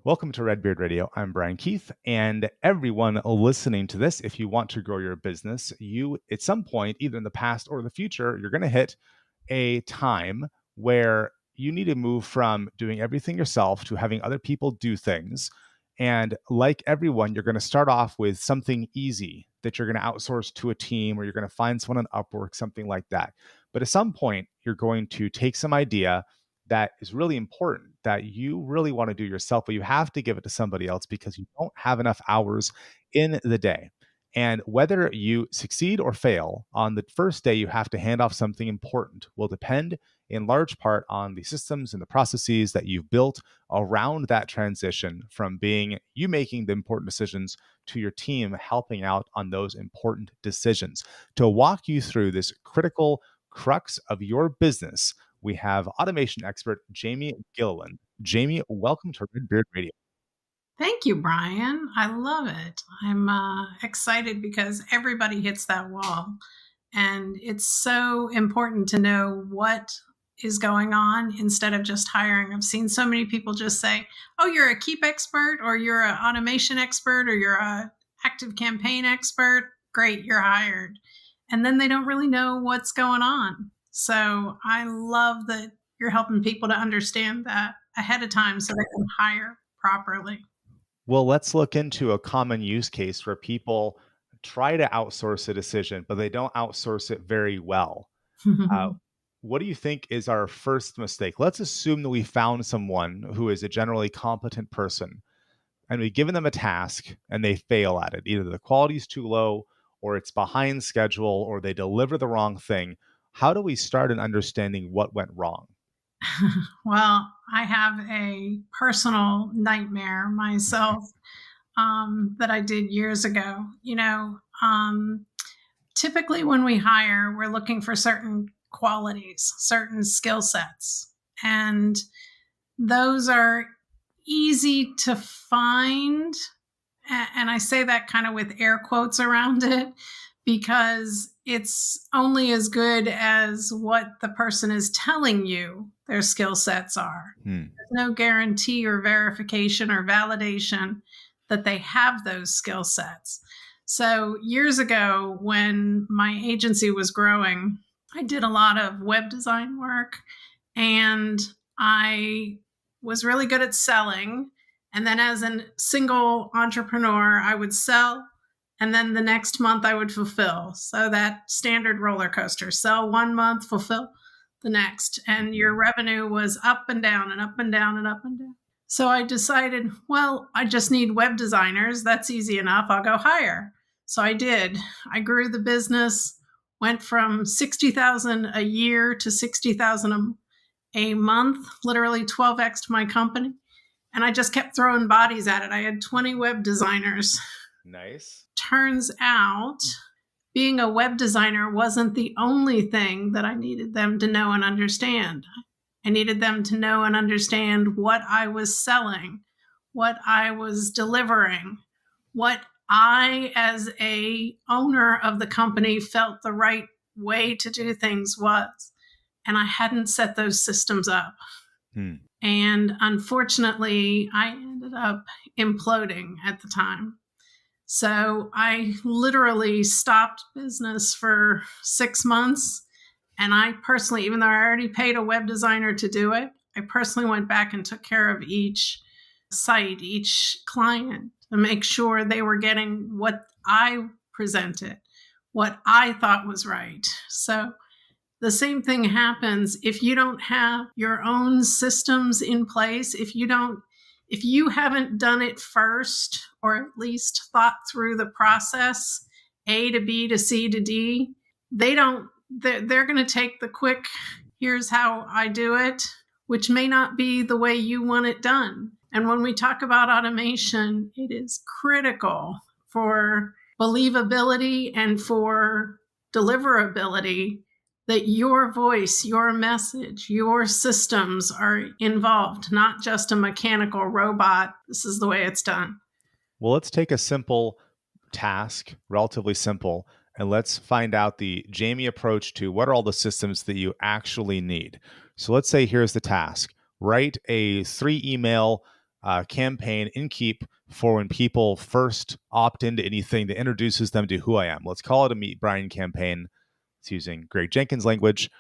Welcome to Redbeard Radio. I'm Brian Keith, and everyone listening to this, if you want to grow your business, you at some point, either in the past or the future, you're going to hit a time where you need to move from doing everything yourself to having other people do things. And like everyone, you're going to start off with something easy that you're going to outsource to a team, or you're going to find someone on Upwork, something like that. But at some point, you're going to take some idea that is really important that you really want to do yourself, but you have to give it to somebody else because you don't have enough hours in the day. And whether you succeed or fail on the first day, you have to hand off something important will depend in large part on the systems and the processes that you've built around that transition from being you making the important decisions to your team helping out on those important decisions. To walk you through this critical crux of your business, we have automation expert Jamie Gilleland. Jamie, welcome to Redbeard Radio. Thank you, Brian. I love it. I'm excited because everybody hits that wall. And it's so important to know what is going on instead of just hiring. I've seen so many people just say, oh, you're a Keap expert, or you're an automation expert, or you're an active campaign expert. Great, you're hired. And then they don't really know what's going on. So I love that you're helping people to understand that ahead of time so they can hire properly. Well, let's look into a common use case where people try to outsource a decision, but they don't outsource it very well. What do you think is our first mistake? Let's assume that we found someone who is a generally competent person and we've given them a task and they fail at it. Either the quality is too low or it's behind schedule or they deliver the wrong thing. How do we start in understanding what went wrong? Well, I have a personal nightmare myself that I did years ago. Typically when we hire, we're looking for certain qualities, certain skill sets, and those are easy to find. And I say that kind of with air quotes around it, because it's only as good as what the person is telling you their skill sets are. There's no guarantee or verification or validation that they have those skill sets. So years ago, when my agency was growing, I did a lot of web design work, and I was really good at selling. And then as a single entrepreneur, I would sell, and then the next month I would fulfill. So that standard roller coaster, sell 1 month, fulfill the next. And your revenue was up and down and up and down and up and down. So I decided, well, I just need web designers. That's easy enough. I'll go hire. So I did. I grew the business, went from $60,000 a year to $60,000 a month, literally 12x'd my company. And I just kept throwing bodies at it. I had 20 web designers. Nice. Turns out being a web designer wasn't the only thing that I needed them to know and understand. I needed them to know and understand what I was selling, what I was delivering, what I, as a owner of the company, felt the right way to do things was. And I hadn't set those systems up. And unfortunately, I ended up imploding at the time. So I literally stopped business for 6 months. And I personally, even though I already paid a web designer to do it, I personally went back and took care of each site, each client, to make sure they were getting what I presented, what I thought was right. So the same thing happens if you don't have your own systems in place, if you haven't done it first, or at least thought through the process, A to B to C to D, they're going to take the quick, here's how I do it, which may not be the way you want it done. And when we talk about automation, it is critical for believability and for deliverability that your voice, your message, your systems are involved, not just a mechanical robot. This is the way it's done. Well, let's take a simple task, relatively simple, and let's find out the Jamie approach to what are all the systems that you actually need. So let's say here's the task. Write a 3 email campaign in Keap for when people first opt into anything that introduces them to who I am. Let's call it a Meet Brian campaign. It's using Greg Jenkins language.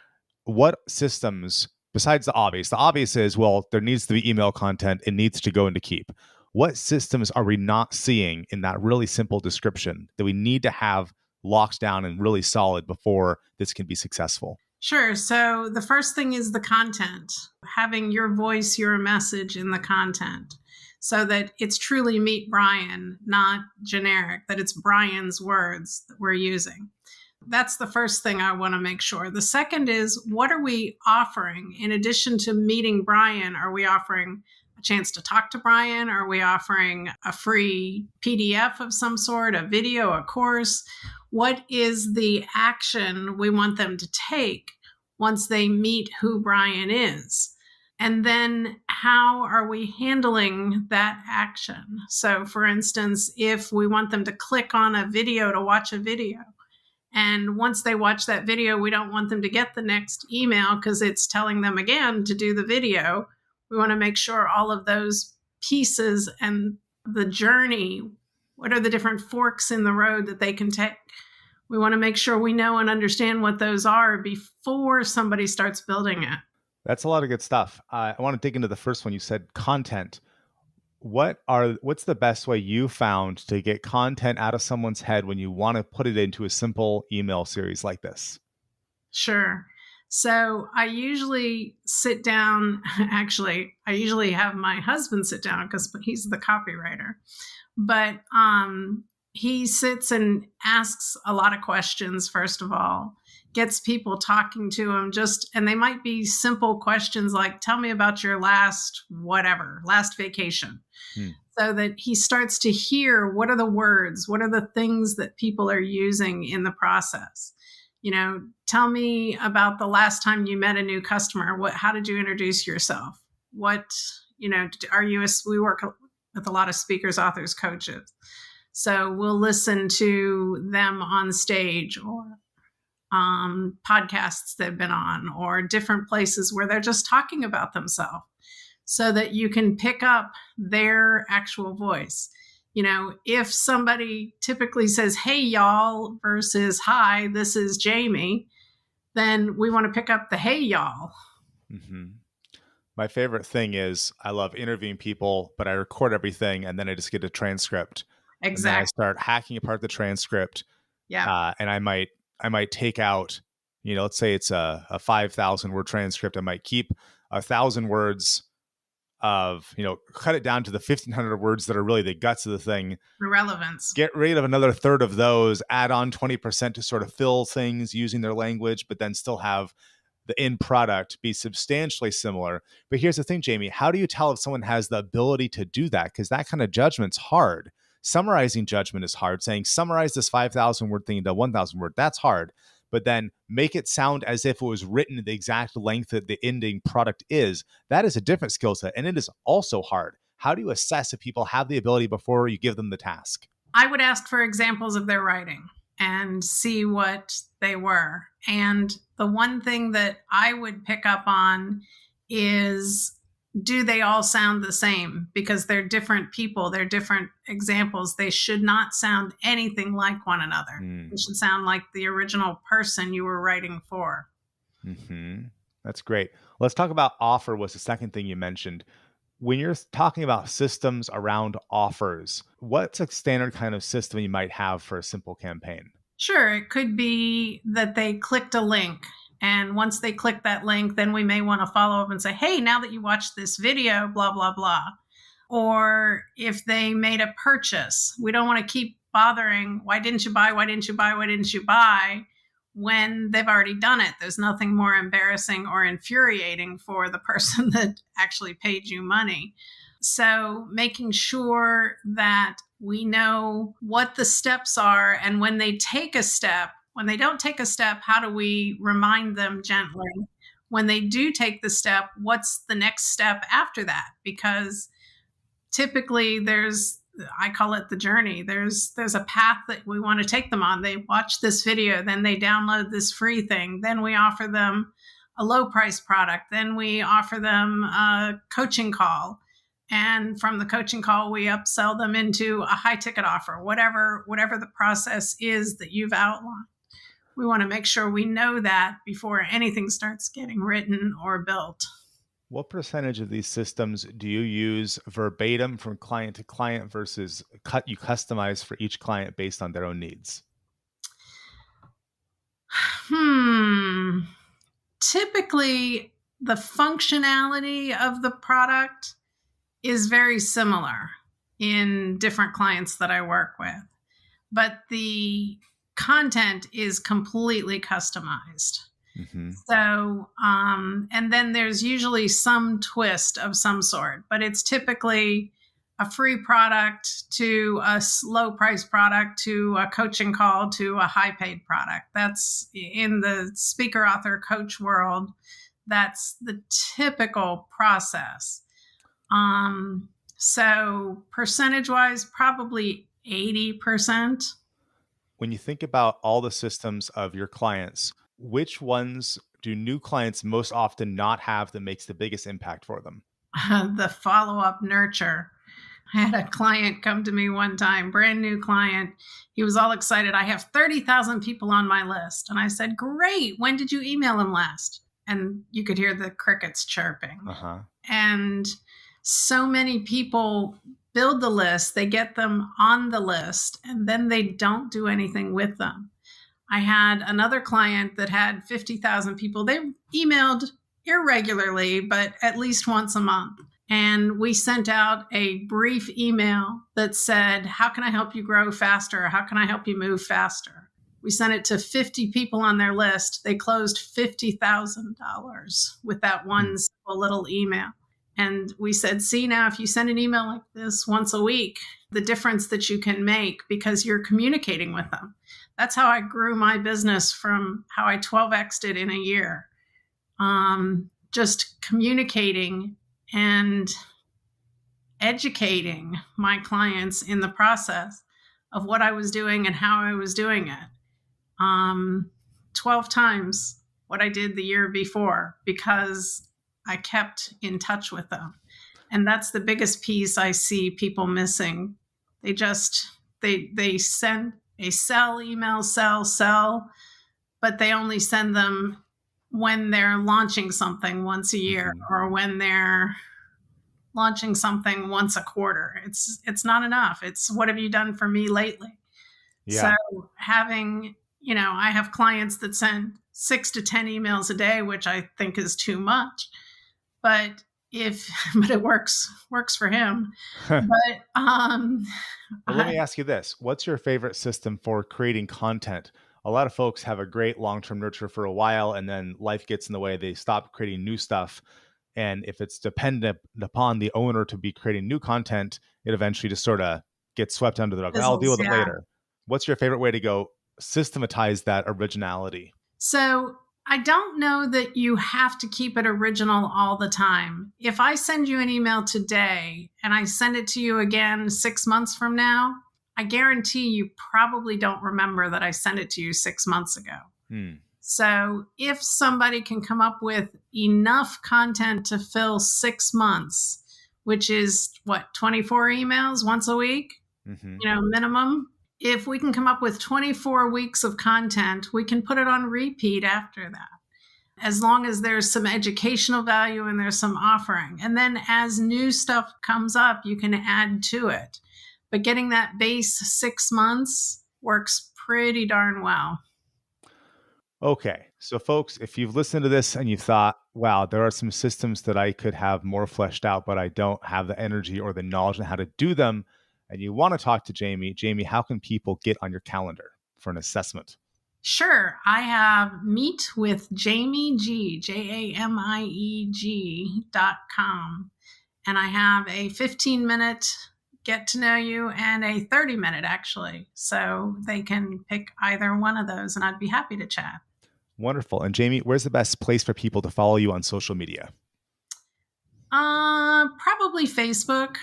What systems, besides the obvious is, well, there needs to be email content. It needs to go into Keap. What systems are we not seeing in that really simple description that we need to have locked down and really solid before this can be successful? Sure. So the first thing is the content, having your voice, your message in the content so that it's truly Meet Brian, not generic, that it's Brian's words that we're using. That's the first thing I want to make sure. The second is, what are we offering? In addition to meeting Brian, are we offering a chance to talk to Brian? Are we offering a free PDF of some sort, a video, a course? What is the action we want them to take once they meet who Brian is? And then how are we handling that action? So, for instance, if we want them to click on a video to watch a video, and once they watch that video, we don't want them to get the next email because it's telling them again to do the video. We want to make sure all of those pieces and the journey, what are the different forks in the road that they can take? We want to make sure we know and understand what those are before somebody starts building it. That's a lot of good stuff. I want to dig into the first one. You said content. What's the best way you found to get content out of someone's head when you want to put it into a simple email series like this? Sure. So I usually sit down, actually, I usually have my husband sit down because he's the copywriter. But he sits and asks a lot of questions, first of all, gets people talking to him and they might be simple questions like, tell me about your last vacation. So that he starts to hear, what are the words? What are the things that people are using in the process? Tell me about the last time you met a new customer. How did you introduce yourself? We work with a lot of speakers, authors, coaches. So we'll listen to them on stage or podcasts they've been on or different places where they're just talking about themselves so that you can pick up their actual voice. If somebody typically says, hey, y'all, versus hi, this is Jamie, then we want to pick up the hey, y'all. Mm-hmm. My favorite thing is I love interviewing people, but I record everything and then I just get a transcript. Exactly. And then I start hacking apart the transcript. Yeah. And I might take out, let's say it's a 5,000 word transcript. I might keep 1,000 words of, cut it down to the 1,500 words that are really the guts of the thing. The relevance. Get rid of another third of those, add on 20% to sort of fill things using their language, but then still have the end product be substantially similar. But here's the thing, Jamie, how do you tell if someone has the ability to do that? Because that kind of judgment's hard. Summarizing judgment is hard. Saying summarize this 5,000 word thing into 1,000 word, that's hard. But then make it sound as if it was written the exact length that the ending product is. That is a different skill set, and it is also hard. How do you assess if people have the ability before you give them the task? I would ask for examples of their writing and see what they were. And the one thing that I would pick up on is, do they all sound the same? Because they're different people, they're different examples. They should not sound anything like one another. They should sound like the original person you were writing for. Mm-hmm. That's great. Let's talk about offer was the second thing you mentioned. When you're talking about systems around offers, what's a standard kind of system you might have for a simple campaign? Sure. It could be that they clicked a link. And once they click that link, then we may want to follow up and say, hey, now that you watched this video, blah, blah, blah. Or if they made a purchase, we don't want to keep bothering, why didn't you buy? Why didn't you buy? Why didn't you buy? When they've already done it. There's nothing more embarrassing or infuriating for the person that actually paid you money. So making sure that we know what the steps are, and when they take a step, when they don't take a step, how do we remind them gently? When they do take the step, what's the next step after that? Because typically I call it the journey. There's a path that we want to take them on. They watch this video, then they download this free thing. Then we offer them a low price product. Then we offer them a coaching call. And from the coaching call, we upsell them into a high ticket offer, whatever the process is that you've outlined. We want to make sure we know that before anything starts getting written or built. What percentage of these systems do you use verbatim from client to client versus you customize for each client based on their own needs? Typically, the functionality of the product is very similar in different clients that I work with, but the content is completely customized. Mm-hmm. So, and then there's usually some twist of some sort, but it's typically a free product to a low price product to a coaching call to a high paid product. That's in the speaker, author, coach world. That's the typical process. So percentage wise, probably 80%. When you think about all the systems of your clients, which ones do new clients most often not have that makes the biggest impact for them? The follow up nurture. I had a client come to me one time, brand new client. He was all excited. I have 30,000 people on my list. And I said, great. When did you email him last? And you could hear the crickets chirping. Uh-huh. And so many people build the list, they get them on the list, and then they don't do anything with them. I had another client that had 50,000 people. They emailed irregularly, but at least once a month. And we sent out a brief email that said, how can I help you grow faster? How can I help you move faster? We sent it to 50 people on their list. They closed $50,000 with that one simple little email. And we said, see, now, if you send an email like this once a week, the difference that you can make because you're communicating with them. That's how I grew my business from how I 12x'd it in a year. Just communicating and educating my clients in the process of what I was doing and how I was doing it. 12 times what I did the year before because I kept in touch with them. And that's the biggest piece I see people missing. They send a sell email, sell, but they only send them when they're launching something once a year or when they're launching something once a quarter. It's not enough. It's what have you done for me lately? Yeah. So having, I have clients that send 6 to 10 emails a day, which I think is too much. But it works for him. But well, let me ask you this. What's your favorite system for creating content? A lot of folks have a great long-term nurture for a while, and then life gets in the way. They stop creating new stuff. And if it's dependent upon the owner to be creating new content, it eventually just sort of gets swept under the rug. I'll deal with it later. What's your favorite way to go systematize that originality? So I don't know that you have to keep it original all the time. If I send you an email today and I send it to you again 6 months from now, I guarantee you probably don't remember that I sent it to you 6 months ago. So if somebody can come up with enough content to fill 6 months, which is 24 emails once a week, minimum. If we can come up with 24 weeks of content, we can put it on repeat after that, as long as there's some educational value and there's some offering. And then as new stuff comes up, you can add to it. But getting that base 6 months works pretty darn well. Okay. So folks, if you've listened to this and you thought, wow, there are some systems that I could have more fleshed out, but I don't have the energy or the knowledge on how to do them, and you want to talk to Jamie, how can people get on your calendar for an assessment? Sure. I have Meet with Jamie G, JAMIEG.com. And I have a 15-minute get to know you and a 30-minute actually. So they can pick either one of those and I'd be happy to chat. Wonderful. And Jamie, where's the best place for people to follow you on social media? Probably Facebook.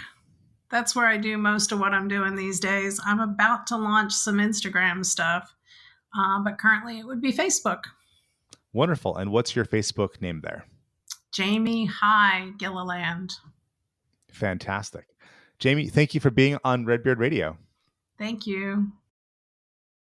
That's where I do most of what I'm doing these days. I'm about to launch some Instagram stuff, but currently it would be Facebook. Wonderful. And what's your Facebook name there? Jamie Hi Gilleland. Fantastic. Jamie, thank you for being on Redbeard Radio. Thank you.